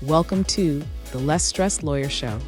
Welcome to the Less Stressed Lawyer Show.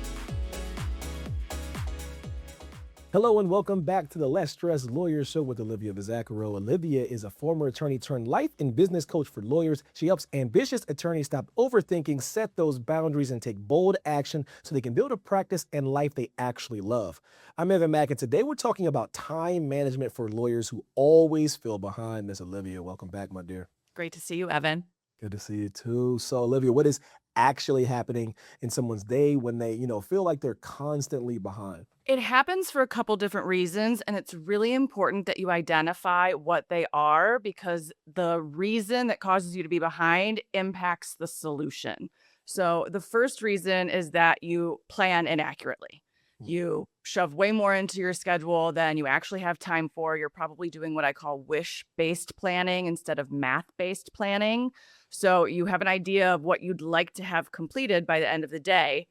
Hello and welcome back to the Less Stressed Lawyer Show with Olivia Vizachero. Olivia is a former attorney turned life and business coach for lawyers. She helps ambitious attorneys stop overthinking, set those boundaries, and take bold action so they can build a practice and life they actually love. I'm Evan Mack, and today we're talking about time management for lawyers who always feel behind. Miss Olivia, welcome back, my dear. Great to see you, Evan. Good to see you too. So, Olivia, what is actually happening in someone's day when they, feel like they're constantly behind? It happens for a couple different reasons, and it's really important that you identify what they are because the reason that causes you to be behind impacts the solution. So the first reason is that you plan inaccurately. You shove way more into your schedule than you actually have time for. You're probably doing what I call wish-based planning instead of math-based planning. So you have an idea of what you'd like to have completed by the end of the day,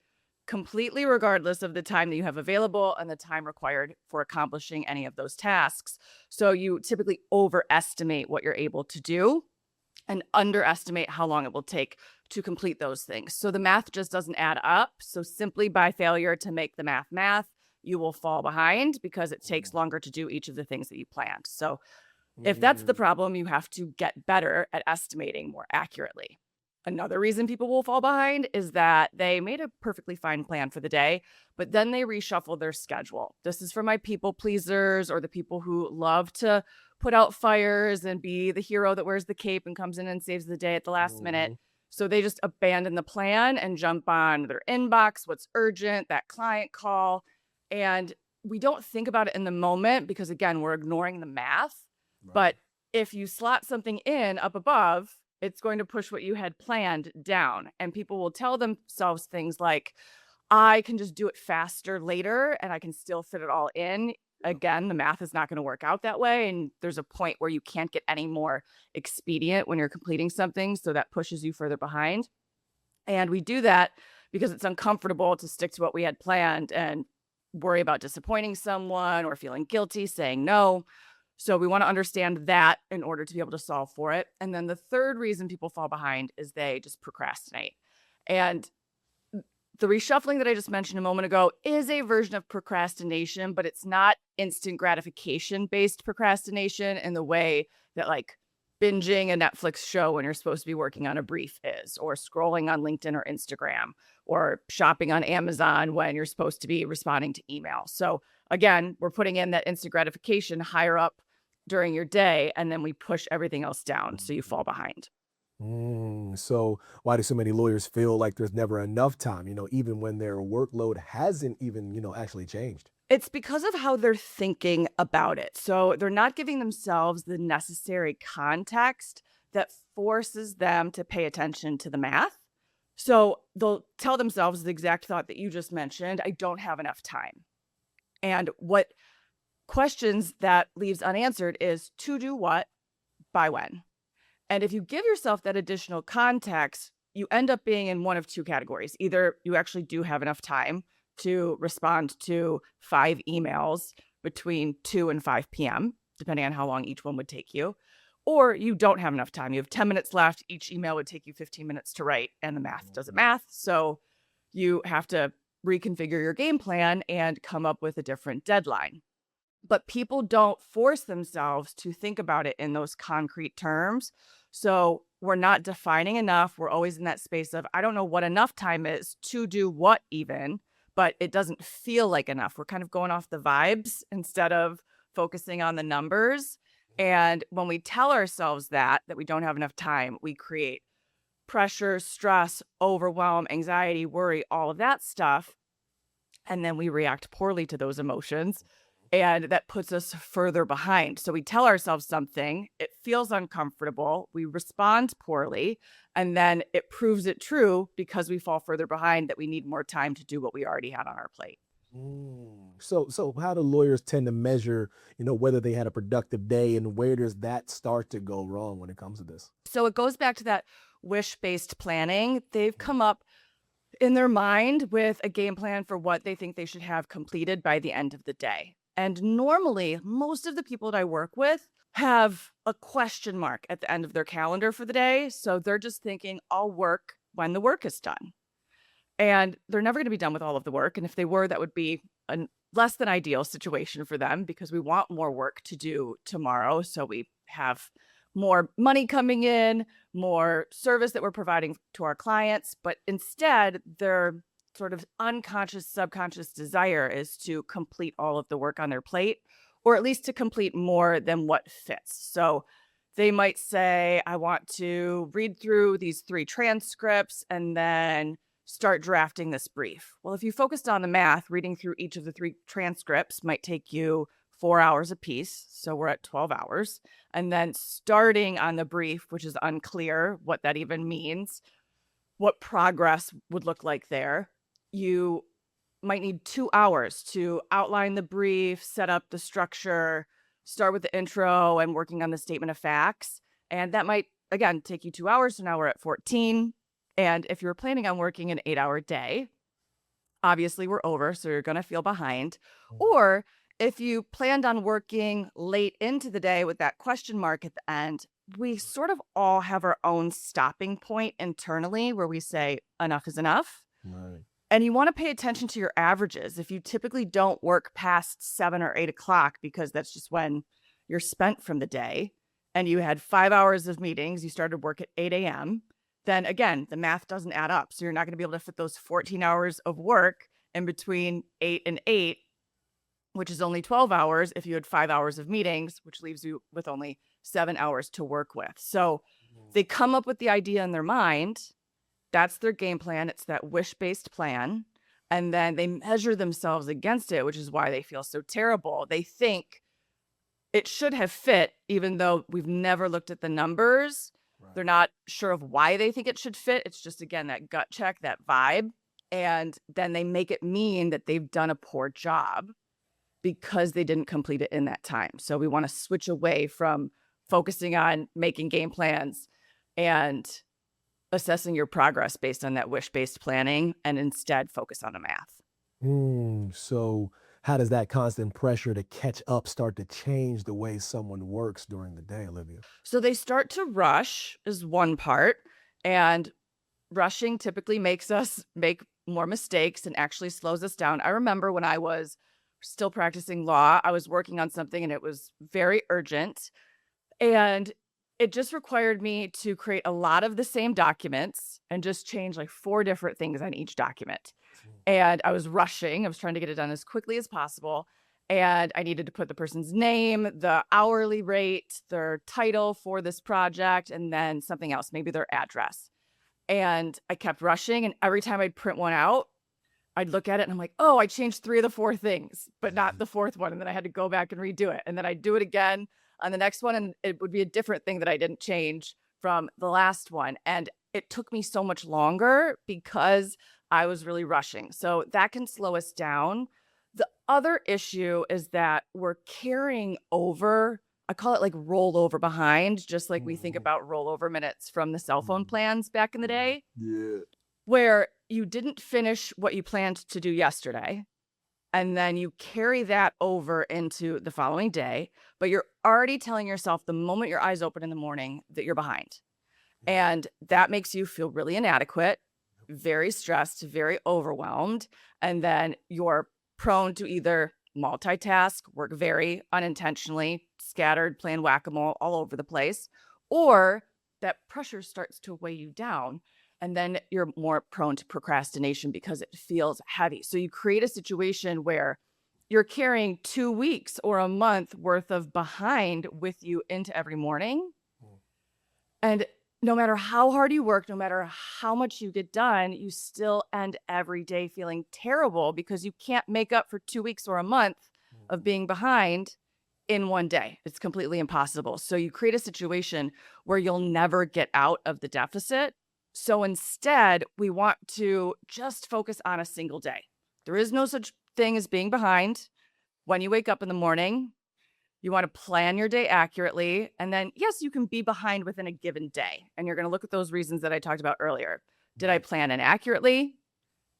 completely regardless of the time that you have available and the time required for accomplishing any of those tasks. So you typically overestimate what you're able to do and underestimate how long it will take to complete those things. So the math just doesn't add up. So simply by failure to make the math, you will fall behind because it takes longer to do each of the things that you planned. So if that's the problem, you have to get better at estimating more accurately. Another reason people will fall behind is that they made a perfectly fine plan for the day, but then they reshuffle their schedule. This is for my people pleasers or the people who love to put out fires and be the hero that wears the cape and comes in and saves the day at the last minute. So they just abandon the plan and jump on their inbox, what's urgent, that client call. And we don't think about it in the moment because, again, we're ignoring the math. Right. But if you slot something in up above, it's going to push what you had planned down. And people will tell themselves things like, I can just do it faster later and I can still fit it all in. Again, the math is not going to work out that way. And there's a point where you can't get any more expedient when you're completing something. So that pushes you further behind. And we do that because it's uncomfortable to stick to what we had planned and worry about disappointing someone or feeling guilty, saying no. So we want to understand that in order to be able to solve for it. And then the third reason people fall behind is they just procrastinate. And the reshuffling that I just mentioned a moment ago is a version of procrastination, but it's not instant gratification based procrastination in the way that like binging a Netflix show when you're supposed to be working on a brief is, or scrolling on LinkedIn or Instagram, or shopping on Amazon when you're supposed to be responding to email. So again, we're putting in that instant gratification higher up during your day, and then we push everything else down so you fall behind. So why do so many lawyers feel like there's never enough time, even when their workload hasn't even, actually changed? It's because of how they're thinking about it. So they're not giving themselves the necessary context that forces them to pay attention to the math. So they'll tell themselves the exact thought that you just mentioned, I don't have enough time. And what questions that leaves unanswered is to do what, by when? And if you give yourself that additional context, you end up being in one of two categories. Either you actually do have enough time to respond to 5 emails between 2 and 5 p.m., depending on how long each one would take you, or you don't have enough time. You have 10 minutes left. Each email would take you 15 minutes to write, and the math doesn't math. So you have to reconfigure your game plan and come up with a different deadline. But people don't force themselves to think about it in those concrete terms. So we're not defining enough. We're always in that space of, I don't know what enough time is to do what even, but it doesn't feel like enough. We're kind of going off the vibes instead of focusing on the numbers. And when we tell ourselves that we don't have enough time, we create pressure, stress, overwhelm, anxiety, worry, all of that stuff. And then we react poorly to those emotions. And that puts us further behind. So we tell ourselves something, it feels uncomfortable, we respond poorly, and then it proves it true because we fall further behind that we need more time to do what we already had on our plate. So how do lawyers tend to measure, whether they had a productive day, and where does that start to go wrong when it comes to this? So it goes back to that wish-based planning. They've come up in their mind with a game plan for what they think they should have completed by the end of the day. And normally, most of the people that I work with have a question mark at the end of their calendar for the day. So they're just thinking, I'll work when the work is done. And they're never going to be done with all of the work. And if they were, that would be a less than ideal situation for them, because we want more work to do tomorrow. So we have more money coming in, more service that we're providing to our clients. But instead, their sort of unconscious, subconscious desire is to complete all of the work on their plate, or at least to complete more than what fits. So they might say, I want to read through these 3 transcripts and then start drafting this brief. Well, if you focused on the math, reading through each of the 3 transcripts might take you 4 hours apiece. So we're at 12 hours. And then starting on the brief, which is unclear what that even means, what progress would look like there, you might need 2 hours to outline the brief, set up the structure, start with the intro and working on the statement of facts. And that might, again, take you 2 hours. So now we're at 14. And if you're planning on working an 8-hour day, obviously we're over, so you're going to feel behind. Or if you planned on working late into the day with that question mark at the end, we sort of all have our own stopping point internally where we say enough is enough. Right. And you want to pay attention to your averages. If you typically don't work past 7 or 8 o'clock, because that's just when you're spent from the day, and you had 5 hours of meetings, you started work at 8 a.m., then again, the math doesn't add up. So you're not going to be able to fit those 14 hours of work in between 8 and 8, which is only 12 hours if you had 5 hours of meetings, which leaves you with only 7 hours to work with. So they come up with the idea in their mind. That's their game plan. It's that wish-based plan. And then they measure themselves against it, which is why they feel so terrible. They think it should have fit, even though we've never looked at the numbers. Right. They're not sure of why they think it should fit. It's just, again, that gut check, that vibe. And then they make it mean that they've done a poor job because they didn't complete it in that time. So we want to switch away from focusing on making game plans and assessing your progress based on that wish-based planning, and instead focus on the math. So how does that constant pressure to catch up start to change the way someone works during the day, Olivia? So they start to rush is one part, and rushing typically makes us make more mistakes and actually slows us down. I remember when I was still practicing law, I was working on something and it was very urgent, and it just required me to create a lot of the same documents and just change like 4 different things on each document. And I was rushing. I was trying to get it done as quickly as possible. And I needed to put the person's name, the hourly rate, their title for this project, and then something else, maybe their address. And I kept rushing. And every time I'd print one out, I'd look at it and I'm like, oh, I changed 3 of the 4 things, but not the 4th one. And then I had to go back and redo it. And then I'd do it again on the next one, and it would be a different thing that I didn't change from the last one. And it took me so much longer because I was really rushing. So that can slow us down. The other issue is that we're carrying over, I call it like rollover behind, just like we think about rollover minutes from the cell phone plans back in the day. Yeah. Where you didn't finish what you planned to do yesterday, and then you carry that over into the following day, but you're already telling yourself the moment your eyes open in the morning that you're behind. And that makes you feel really inadequate, very stressed, very overwhelmed. And then you're prone to either multitask, work very unintentionally, scattered, playing whack-a-mole all over the place, or that pressure starts to weigh you down. And then you're more prone to procrastination because it feels heavy. So you create a situation where you're carrying 2 weeks or a month worth of behind with you into every morning. And no matter how hard you work, no matter how much you get done, you still end every day feeling terrible because you can't make up for 2 weeks or a month of being behind in one day. It's completely impossible. So you create a situation where you'll never get out of the deficit. So instead, we want to just focus on a single day. There is no such thing as being behind. When you wake up in the morning, you want to plan your day accurately. And then, yes, you can be behind within a given day. And you're going to look at those reasons that I talked about earlier. Did I plan inaccurately?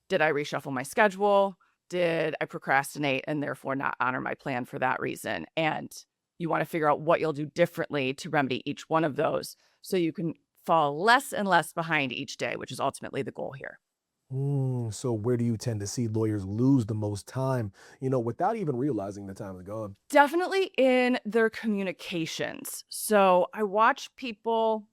Did I reshuffle my schedule? Did I procrastinate and therefore not honor my plan for that reason? And you want to figure out what you'll do differently to remedy each one of those so you can fall less and less behind each day, which is ultimately the goal here. So where do you tend to see lawyers lose the most time, without even realizing the time is gone? Definitely in their communications. So I watch people,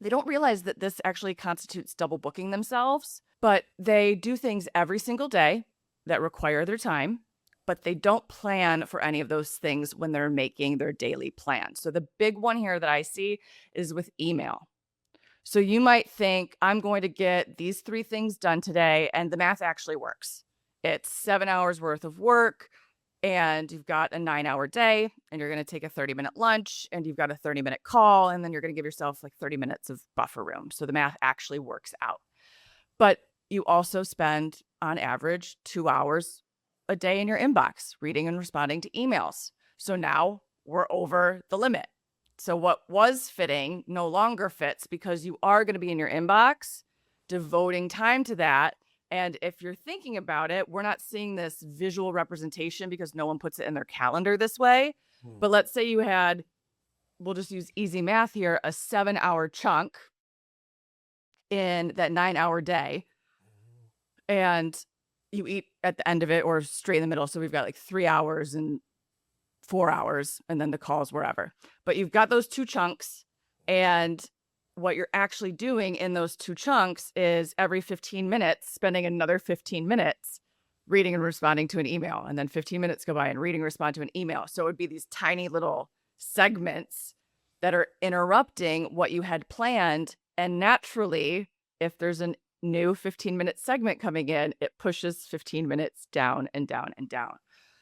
they don't realize that this actually constitutes double booking themselves, but they do things every single day that require their time, but they don't plan for any of those things when they're making their daily plan. So the big one here that I see is with email. So you might think, I'm going to get these 3 things done today, and the math actually works. It's 7 hours worth of work, and you've got a 9-hour day, and you're going to take a 30-minute lunch, and you've got a 30-minute call, and then you're going to give yourself like 30 minutes of buffer room. So the math actually works out. But you also spend, on average, 2 hours a day in your inbox reading and responding to emails. So now we're over the limit. So what was fitting no longer fits because you are going to be in your inbox, devoting time to that. And if you're thinking about it, we're not seeing this visual representation because no one puts it in their calendar this way. But let's say you had, we'll just use easy math here, a 7-hour chunk in that 9-hour day. And you eat at the end of it or straight in the middle. So we've got like 3 hours and 4 hours, and then the calls wherever. But you've got those 2 chunks, and what you're actually doing in those 2 chunks is every 15 minutes, spending another 15 minutes reading and responding to an email, and then 15 minutes go by and reading and respond to an email. So it would be these tiny little segments that are interrupting what you had planned. And naturally, if there's a new 15-minute segment coming in, it pushes 15 minutes down and down and down.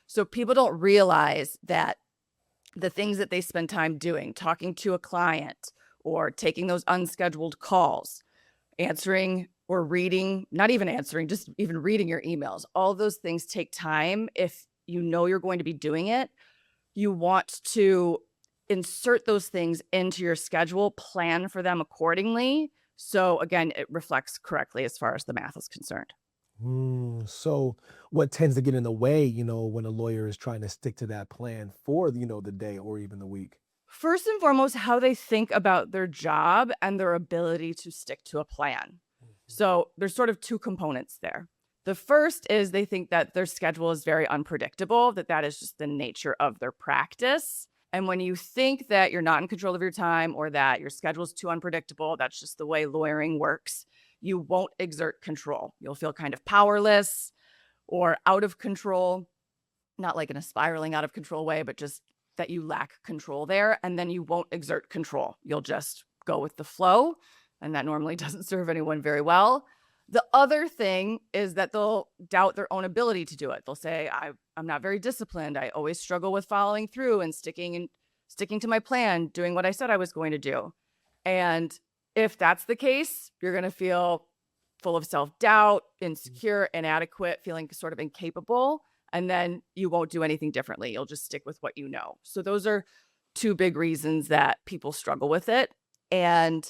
So people don't realize that the things that they spend time doing, talking to a client or taking those unscheduled calls, answering or reading, not even answering, just even reading your emails, all those things take time. If you know you're going to be doing it, you want to insert those things into your schedule, plan for them accordingly. So again, it reflects correctly as far as the math is concerned. So what tends to get in the way, when a lawyer is trying to stick to that plan for, the day or even the week? First and foremost, how they think about their job and their ability to stick to a plan. So there's sort of 2 components there. The first is they think that their schedule is very unpredictable, that is just the nature of their practice. And when you think that you're not in control of your time or that your schedule is too unpredictable, that's just the way lawyering works, you won't exert control. You'll feel kind of powerless or out of control, not like in a spiraling out of control way, but just that you lack control there. And then you won't exert control. You'll just go with the flow. And that normally doesn't serve anyone very well. The other thing is that they'll doubt their own ability to do it. They'll say, I'm not very disciplined. I always struggle with following through and sticking to my plan, doing what I said I was going to do. And if that's the case, you're going to feel full of self-doubt, insecure, inadequate, feeling sort of incapable, and then you won't do anything differently. You'll just stick with what you know. So those are 2 big reasons that people struggle with it. And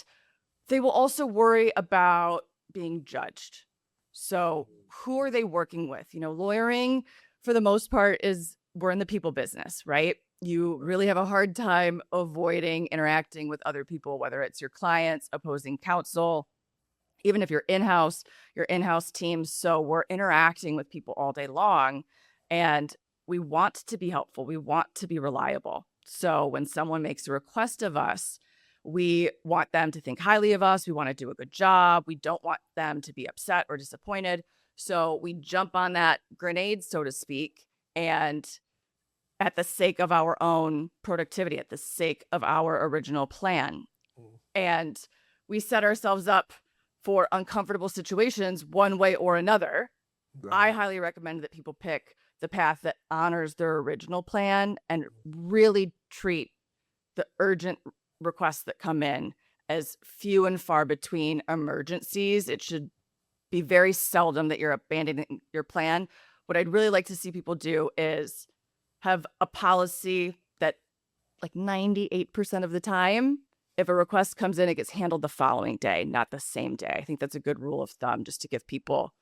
they will also worry about being judged. So who are they working with? Lawyering, for the most part, we're in the people business, right? You really have a hard time avoiding interacting with other people, whether it's your clients, opposing counsel, even if you're in-house, your in-house team. So we're interacting with people all day long, and we want to be helpful. We want to be reliable. So when someone makes a request of us, we want them to think highly of us. We want to do a good job. We don't want them to be upset or disappointed. So we jump on that grenade, so to speak, and at the sake of our own productivity, at the sake of our original plan. And we set ourselves up for uncomfortable situations one way or another. I highly recommend that people pick the path that honors their original plan and really treat the urgent requests that come in as few and far between emergencies. It should be very seldom that you're abandoning your plan. What I'd really like to see people do is have a policy that, like 98% of the time, if a request comes in, it gets handled the following day, not the same day. I think that's a good rule of thumb, just to give people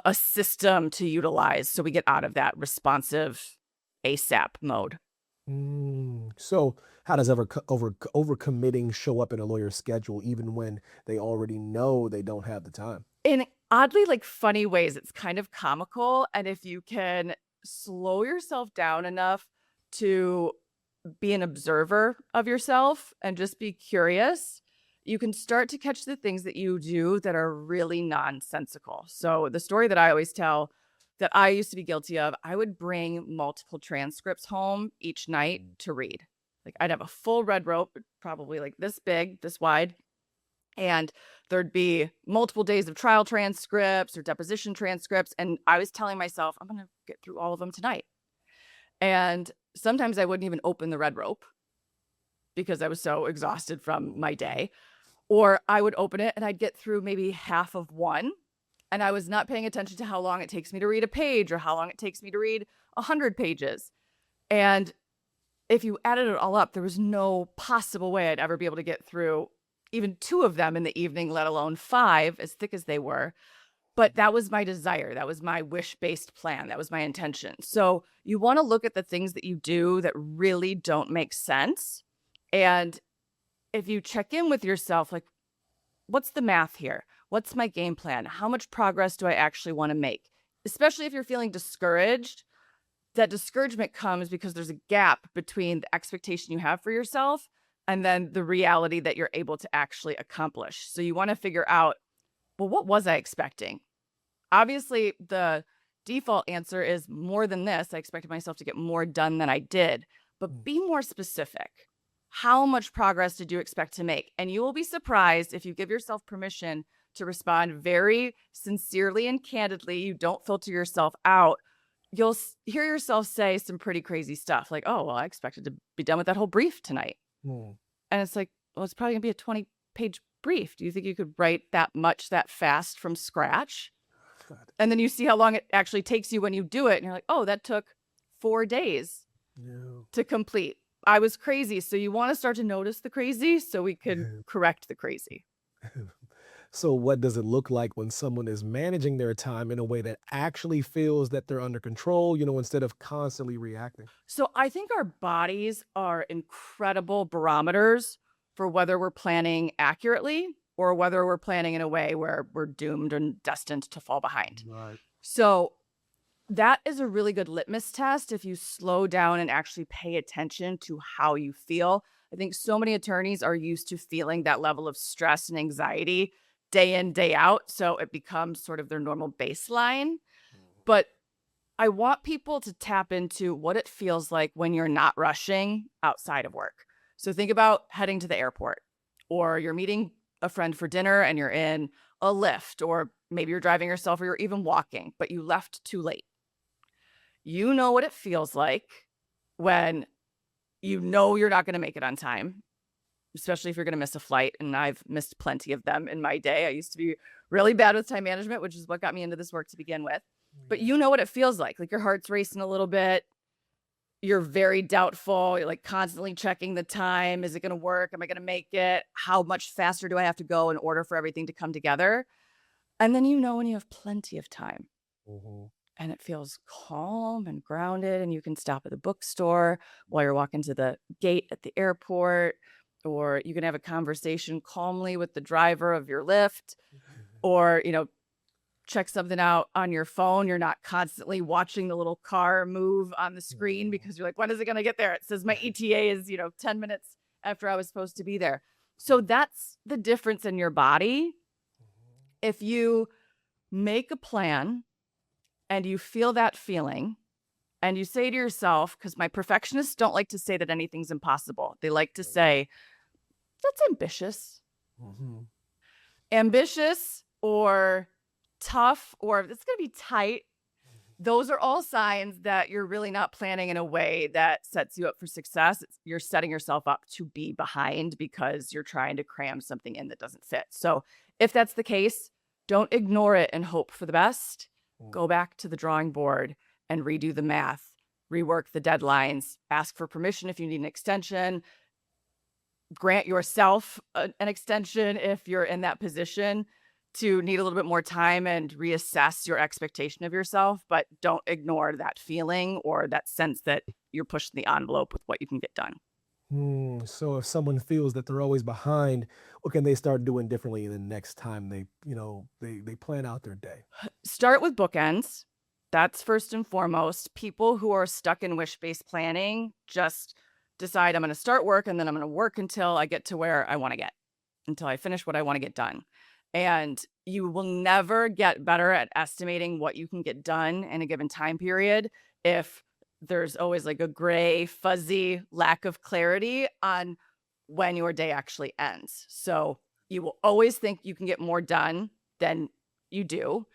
a system to utilize so we get out of that responsive ASAP mode. So how does overcommitting show up in a lawyer's schedule, even when they already know they don't have the time? In oddly, like, funny ways, it's kind of comical, and if you can slow yourself down enough to be an observer of yourself and just be curious, you can start to catch the things that you do that are really nonsensical. So the story that I always tell that I used to be guilty of, I would bring multiple transcripts home each night to read. Like, I'd have a full red rope, probably like this big, this wide, and there'd be multiple days of trial transcripts or deposition transcripts. And I was telling myself, I'm going to get through all of them tonight. And sometimes I wouldn't even open the red rope because I was so exhausted from my day. Or I would open it and I'd get through maybe half of one. And I was not paying attention to how long it takes me to read a page or how long it takes me to read 100 pages. And if you added it all up, there was no possible way I'd ever be able to get through even 2 of them in the evening, let alone 5, as thick as they were. But that was my desire. That was my wish-based plan. That was my intention. So you want to look at the things that you do that really don't make sense. And if you check in with yourself, like, what's the math here? What's my game plan? How much progress do I actually want to make? Especially if you're feeling discouraged, that discouragement comes because there's a gap between the expectation you have for yourself and then the reality that you're able to actually accomplish. So you want to figure out, well, what was I expecting? Obviously, the default answer is more than this. I expected myself to get more done than I did, but be more specific. How much progress did you expect to make? And you will be surprised if you give yourself permission to respond very sincerely and candidly. You don't filter yourself out. You'll hear yourself say some pretty crazy stuff like, oh, well, I expected to be done with that whole brief tonight. And it's like, well, it's probably going to be a 20-page brief. Do you think you could write that much that fast from scratch? God. And then you see how long it actually takes you when you do it. And you're like, oh, that took 4 days to complete. I was crazy. So you want to start to notice the crazy so we can correct the crazy. So what does it look like when someone is managing their time in a way that actually feels that they're under control, instead of constantly reacting? So I think our bodies are incredible barometers for whether we're planning accurately or whether we're planning in a way where we're doomed and destined to fall behind. Right. So that is a really good litmus test if you slow down and actually pay attention to how you feel. I think so many attorneys are used to feeling that level of stress and anxiety day in, day out. So it becomes sort of their normal baseline. But I want people to tap into what it feels like when you're not rushing outside of work. So think about heading to the airport, or you're meeting a friend for dinner and you're in a Lyft, or maybe you're driving yourself or you're even walking, but you left too late. You know what it feels like when you know you're not going to make it on time, especially if you're going to miss a flight. And I've missed plenty of them in my day. I used to be really bad with time management, which is what got me into this work to begin with. But you know what it feels like your heart's racing a little bit. You're very doubtful. You're like constantly checking the time. Is it going to work? Am I going to make it? How much faster do I have to go in order for everything to come together? And then when you have plenty of time and it feels calm and grounded, and you can stop at the bookstore while you're walking to the gate at the airport, or you can have a conversation calmly with the driver of your Lyft, or, check something out on your phone. You're not constantly watching the little car move on the screen because you're like, when is it going to get there? It says my ETA is, 10 minutes after I was supposed to be there. So that's the difference in your body. If you make a plan and you feel that feeling and you say to yourself, because my perfectionists don't like to say that anything's impossible. They like to say, that's ambitious. Ambitious or tough, or it's going to be tight. Those are all signs that you're really not planning in a way that sets you up for success. You're setting yourself up to be behind because you're trying to cram something in that doesn't fit. So if that's the case, don't ignore it and hope for the best. Go back to the drawing board and redo the math, rework the deadlines, ask for permission if you need an extension, grant yourself an extension if you're in that position to need a little bit more time, and reassess your expectation of yourself, but don't ignore that feeling or that sense that you're pushing the envelope with what you can get done. So if someone feels that they're always behind, what can they start doing differently the next time they plan out their day? Start with bookends. That's first and foremost. People who are stuck in wish-based planning just decide I'm going to start work and then I'm going to work until I get to where I want to get, until I finish what I want to get done. And you will never get better at estimating what you can get done in a given time period if there's always like a gray, fuzzy lack of clarity on when your day actually ends. So you will always think you can get more done than you do,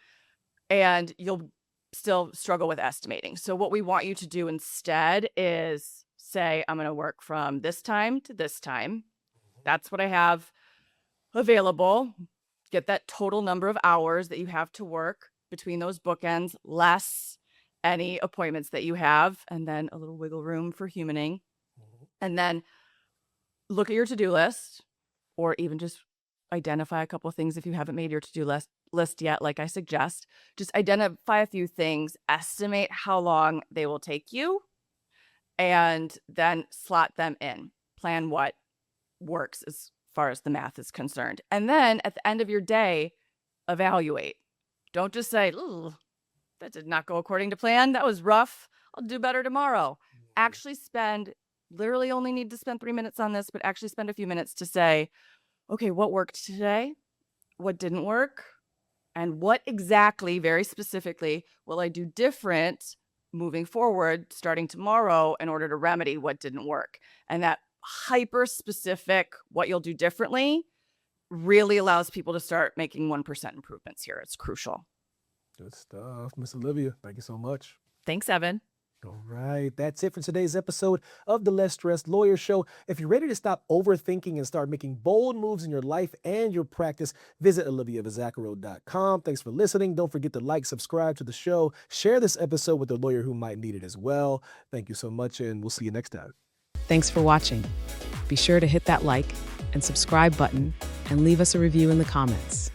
and you'll still struggle with estimating. So what we want you to do instead is say, I'm going to work from this time to this time. That's what I have available. Get that total number of hours that you have to work between those bookends, less any appointments that you have, and then a little wiggle room for humaning. And then look at your to-do list, or even just identify a couple of things if you haven't made your to-do list yet, like I suggest. Just identify a few things, estimate how long they will take you, and then slot them in. Plan what works as far as the math is concerned. And then at the end of your day, evaluate. Don't just say, ooh, that did not go according to plan. That was rough. I'll do better tomorrow. Actually literally only need to spend 3 minutes on this, but actually spend a few minutes to say, okay, what worked today? What didn't work? And what exactly, very specifically, will I do different moving forward, starting tomorrow, in order to remedy what didn't work? And that hyper specific, what you'll do differently, really allows people to start making 1% improvements here. It's crucial. Good stuff. Miss Olivia, thank you so much. Thanks, Evan. All right, that's it for today's episode of the Less Stressed Lawyer Show. If you're ready to stop overthinking and start making bold moves in your life and your practice, visit oliviavizachero.com. Thanks for listening. Don't forget to like, subscribe to the show, share this episode with a lawyer who might need it as well. Thank you so much, and we'll see you next time. Thanks for watching. Be sure to hit that like and subscribe button and leave us a review in the comments.